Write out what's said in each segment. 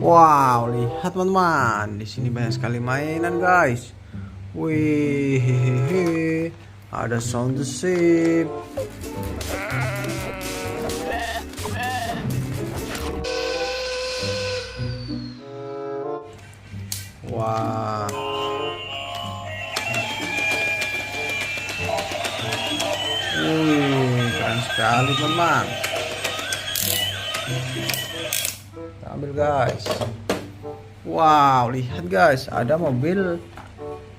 Wow, lihat teman-teman, di sini banyak sekali mainan, guys. Wih, hehehe. Ada sound the ship. Wah. Wih, keren sekali, teman-teman. Kita ambil, guys. Wow, lihat, guys, ada mobil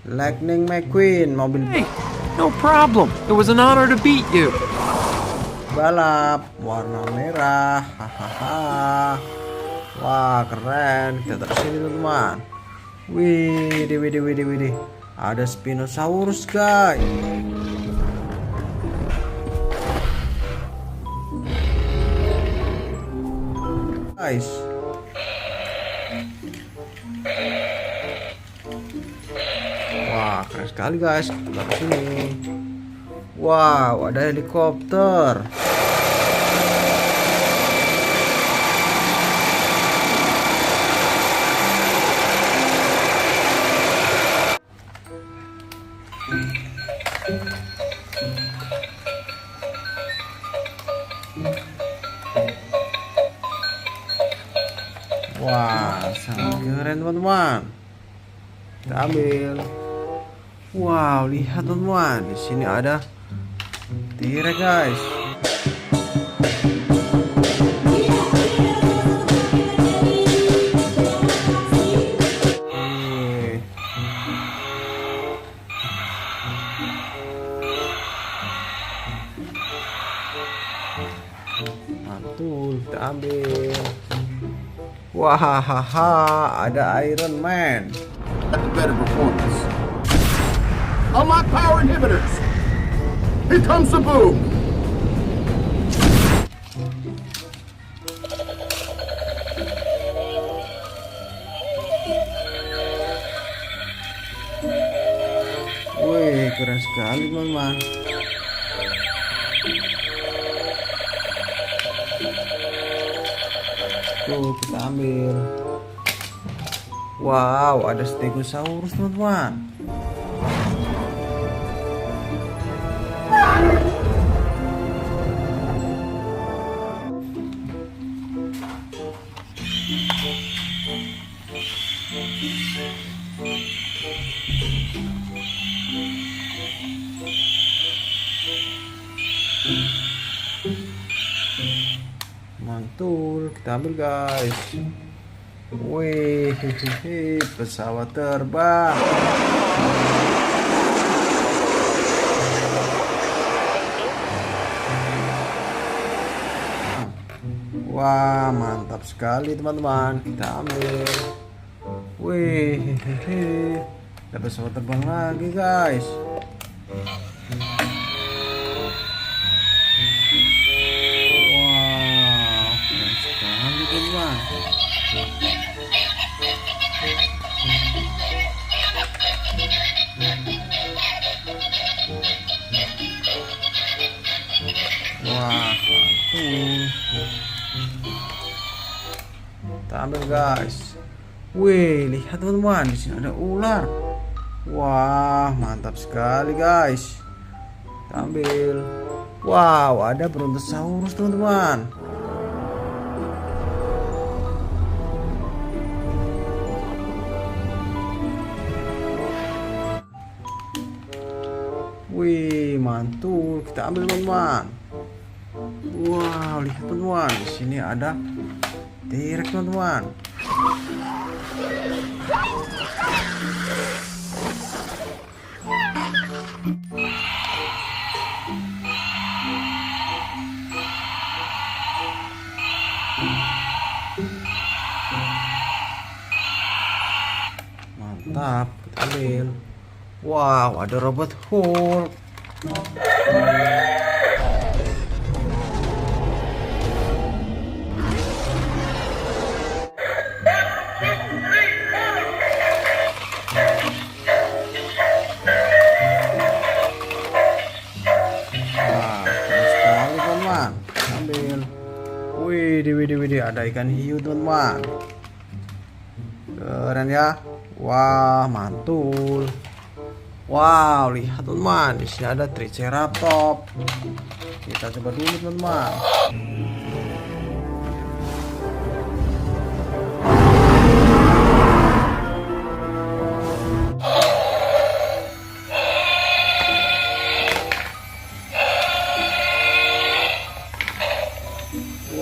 Lightning McQueen, mobil Hey, no problem. It was an honor to beat you. balap warna merah. Hahaha. Wah, keren. Kita terus ini, teman-teman. Widih, widih, widih, widih. Ada Spinosaurus, guys. Guys. Wah, keren sekali, guys. Kita ke sini. Wow, ada helikopter. Wah, sangat keren, teman-teman. Kita ambil. Wow, lihat, teman-teman. Di sini ada T-Rex, guys. Eh, mantul, kita ambil. Wahahaha, ada Iron Man. Better performance. Unlock power inhibitors. Here comes the boom. Wih, keren sekali, teman-teman. Tuh, kita ambil. Wow, ada Stegosaurus, teman-teman. Mantul, kita ambil, guys. Wih, pesawat terbang. Wah, mantap sekali, teman-teman. Kita ambil. Wih, ada pesawat terbang lagi, guys. Wow, keren sekali, teman-teman. Wah, mantul. Kita ambil, guys. Wih, lihat, teman-teman, di sini ada ular. Wah, mantap sekali, guys. Kita ambil. Wow, ada Brontosaurus, teman-teman. Wih, mantul. Kita ambil, teman-teman. Wow, lihat, teman-teman, di sini ada T-Rex, teman-teman. Mantap, kita ambil. Wow, ada robot Hulk. Wah, keren sekali, teman-teman. Ambil. Widih, widih, widih, ada ikan hiu, teman-teman. Keren ya. Wah, mantul. Wow, lihat teman-teman, di sini ada Triceratops. Kita coba dulu teman-teman.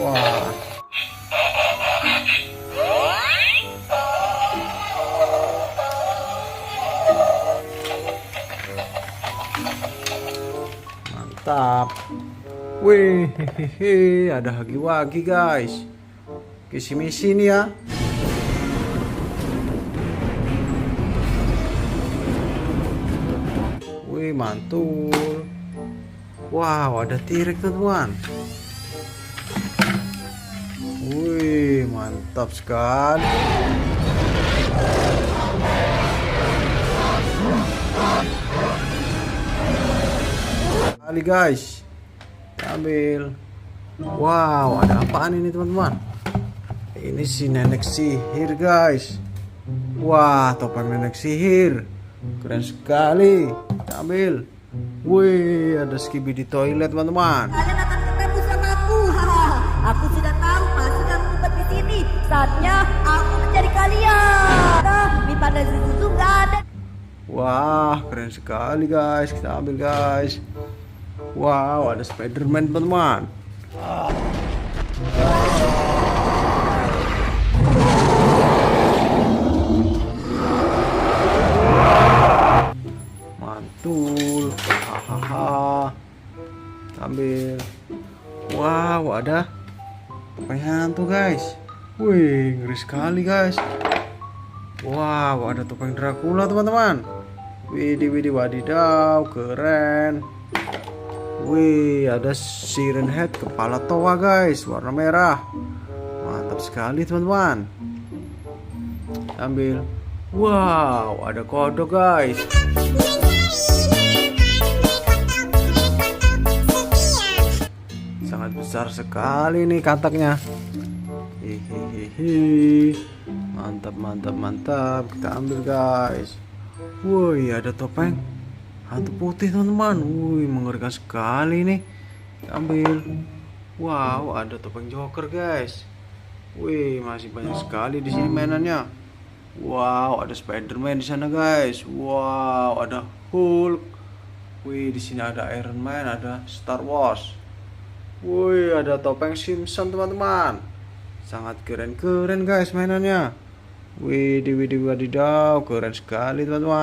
Wah. Mantap. Wih, hehehe, ada hagi-wagi guys. Kisi misi nih ya. Wih, mantul. Wow, ada T-Rex teman-teman. Wih, mantap sekali. Kali guys, kita ambil. Wow, ada apaan ini teman-teman? Ini si nenek sihir guys. Wah, topeng nenek sihir, keren sekali. Kita ambil. Wih, ada Skibidi toilet teman-teman. Kalian akan ketemu sama aku. Hahaha. Aku sudah tahu pasti kamu ngumpet di sini. Saatnya aku mencari kalian. Tapi pada susu nggak ada. Wah, keren sekali guys. Kita ambil guys. Wow, ada Spiderman teman-teman. Mantul. Hahaha. Ambil. Wow, ada topeng hantu guys. Wih, ngeri sekali guys. Wow, ada topeng Dracula teman-teman. Widih, widih, wadidaw, keren. Wih, ada Siren Head, kepala toa guys, warna merah. Mantap sekali teman-teman. Ambil. Wow, ada kodok guys. Sangat besar sekali nih kataknya. Hihihi. Mantap, mantap, mantap. Kita ambil guys. Woi, ada topeng hantu putih teman-teman. Wih, mengerikan sekali nih. Kita ambil. Wow, ada topeng Joker guys. Wih, masih banyak sekali di sini mainannya. Wow, ada Spiderman di sana guys. Wow, ada Hulk. Wih, di sini ada Iron Man, ada Star Wars. Wih, ada topeng Simpson teman-teman. Sangat keren-keren guys mainannya. Widih, widih, wadidaw, keren sekali teman-teman.